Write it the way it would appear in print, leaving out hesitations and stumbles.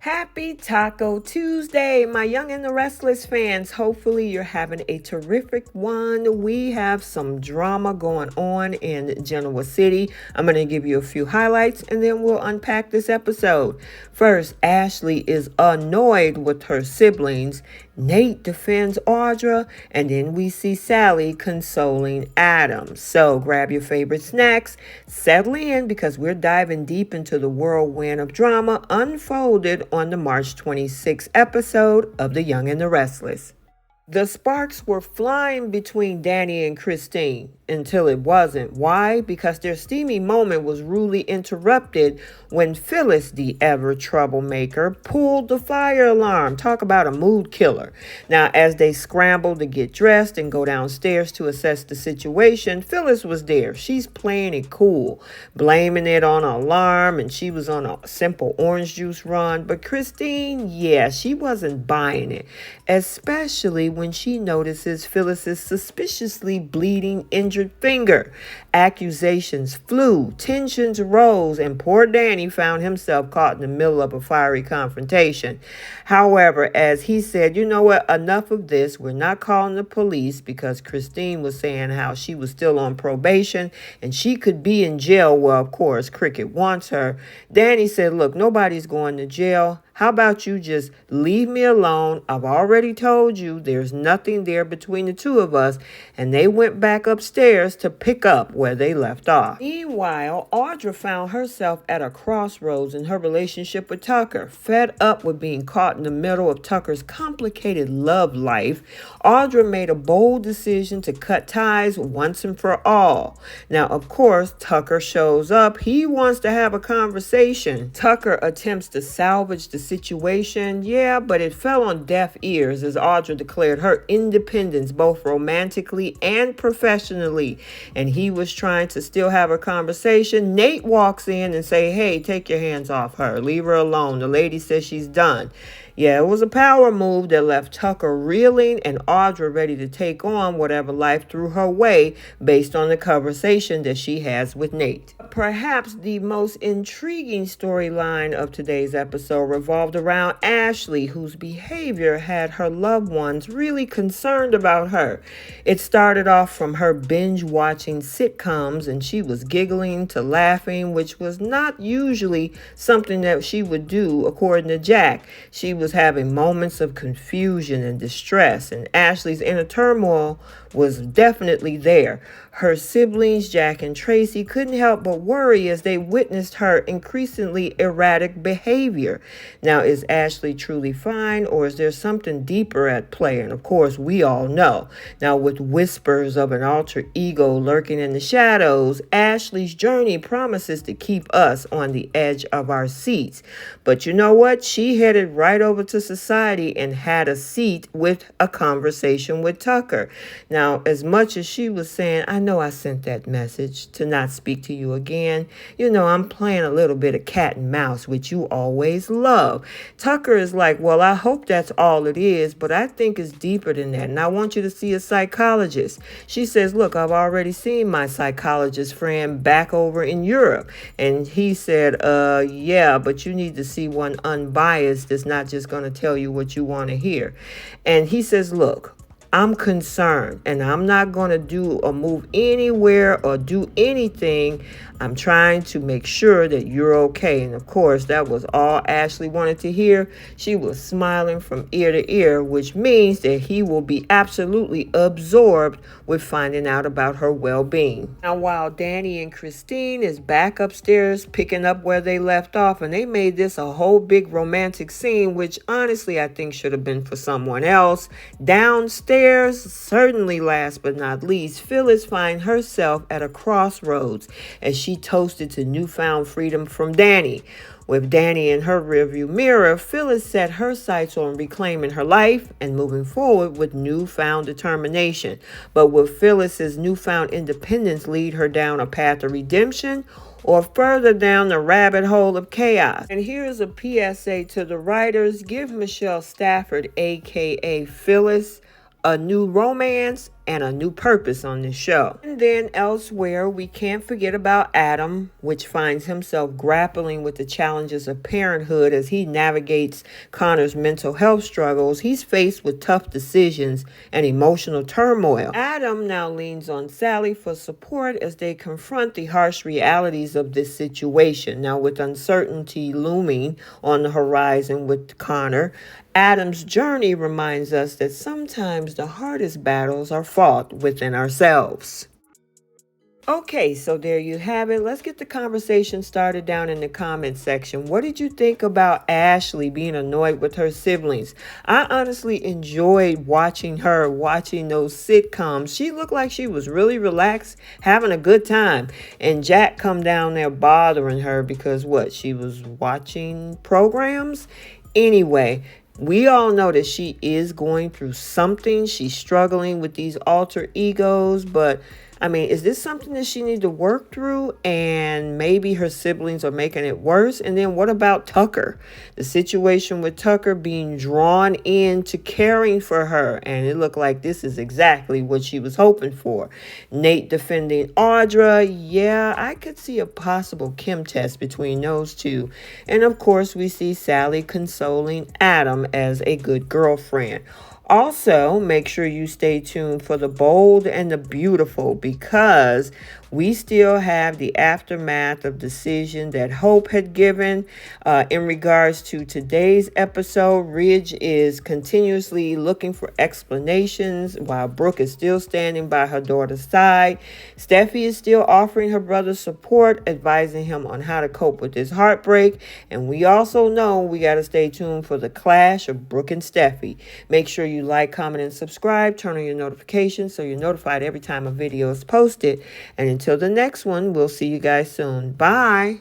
Happy Taco Tuesday, my Young and the Restless fans. Hopefully you're having a terrific one. We have some drama going on in Genoa City. I'm going to give you a few highlights and then we'll unpack this episode. First, Ashley is annoyed with her siblings. Nate defends Audra, and then we see Sally consoling Adam. So grab your favorite snacks, settle in because we're diving deep into the whirlwind of drama unfolded on the March 26th episode of The Young and the Restless. The sparks were flying between Danny and Christine until it wasn't. Why? Because their steamy moment was rudely interrupted when Phyllis, the ever troublemaker, pulled the fire alarm. Talk about a mood killer. Now, as they scrambled to get dressed and go downstairs to assess the situation, Phyllis was there. She's playing it cool, blaming it on an alarm, and she was on a simple orange juice run. But Christine, yeah, she wasn't buying it, especially when she notices Phyllis's suspiciously bleeding, injured finger. Accusations flew, tensions rose, and poor Danny found himself caught in the middle of a fiery confrontation. However, as he said, you know what, enough of this. We're not calling the police, because Christine was saying how she was still on probation and she could be in jail. Well, of course, Cricket wants her. Danny said, look, nobody's going to jail. How about you just leave me alone? I've already told you there's nothing there between the two of us. And they went back upstairs to pick up where they left off. Meanwhile, Audra found herself at a crossroads in her relationship with Tucker. Fed up with being caught in the middle of Tucker's complicated love life, Audra made a bold decision to cut ties once and for all. Now, of course, Tucker shows up. He wants to have a conversation. Tucker attempts to salvage the situation, yeah, but it fell on deaf ears as Audra declared her independence both romantically and professionally, and he was trying to still have a conversation. Nate walks in and say, hey, take your hands off her, leave her alone. The lady says she's done. Yeah, it was a power move that left Tucker reeling and Audra ready to take on whatever life threw her way based on the conversation that she has with Nate. Perhaps the most intriguing storyline of today's episode revolved around Ashley, whose behavior had her loved ones really concerned about her. It started off from her binge watching sitcoms, and she was giggling to laughing, which was not usually something that she would do, according to Jack. She was having moments of confusion and distress, and Ashley's inner turmoil was definitely there. Her siblings, Jack and Tracy, couldn't help but worry as they witnessed her increasingly erratic behavior. Now, is Ashley truly fine, or is there something deeper at play? And of course, we all know. Now, with whispers of an alter ego lurking in the shadows, Ashley's journey promises to keep us on the edge of our seats. But you know what? She headed right over to society and had a seat with a conversation with Tucker. Now, as much as she was saying, I know I sent that message to not speak to you again. You know, I'm playing a little bit of cat and mouse, which you always love. Tucker is like, well, I hope that's all it is, but I think it's deeper than that, and I want you to see a psychologist. She says, look, I've already seen my psychologist friend back over in Europe. And he said, yeah, but you need to see one unbiased that's not just going to tell you what you want to hear. And he says, look, I'm concerned, and I'm not going to do or move anywhere or do anything. I'm trying to make sure that you're okay. And of course, that was all Ashley wanted to hear. She was smiling from ear to ear, which means that he will be absolutely absorbed with finding out about her well-being. Now, while Danny and Christine is back upstairs picking up where they left off, and they made this a whole big romantic scene, which honestly I think should have been for someone else. Downstairs, certainly last but not least, Phyllis finds herself at a crossroads as she toasted to newfound freedom from Danny. With Danny in her rearview mirror, Phyllis set her sights on reclaiming her life and moving forward with newfound determination. But will Phyllis's newfound independence lead her down a path of redemption, or further down the rabbit hole of chaos? And here's a PSA to the writers. Give Michelle Stafford, aka Phyllis, a new romance and a new purpose on this show. And then elsewhere, we can't forget about Adam, which finds himself grappling with the challenges of parenthood as he navigates Connor's mental health struggles. He's faced with tough decisions and emotional turmoil. Adam now leans on Sally for support as they confront the harsh realities of this situation. Now, with uncertainty looming on the horizon with Connor, Adam's journey reminds us that sometimes the hardest battles are fought within ourselves. Okay, so there you have it. Let's get the conversation started down in the comment section. What did you think about Ashley being annoyed with her siblings? I honestly enjoyed watching those sitcoms. She looked like she was really relaxed, having a good time. And Jack come down there bothering her because she was watching programs? Anyway, we all know that she is going through something. She's struggling with these alter egos, but is this something that she needs to work through? And maybe her siblings are making it worse. And then what about Tucker? The situation with Tucker being drawn into caring for her. And it looked like this is exactly what she was hoping for. Nate defending Audra. Yeah, I could see a possible chem test between those two. And of course, we see Sally consoling Adam as a good girlfriend. Also, make sure you stay tuned for the bold and the beautiful, because we still have the aftermath of decision that Hope had given. In regards to today's episode, Ridge is continuously looking for explanations while Brooke is still standing by her daughter's side. Steffi is still offering her brother support, advising him on how to cope with his heartbreak. And we also know we got to stay tuned for the clash of Brooke and Steffi. Make sure you like, comment, and subscribe. Turn on your notifications so you're notified every time a video is posted. And until the next one, we'll see you guys soon. Bye.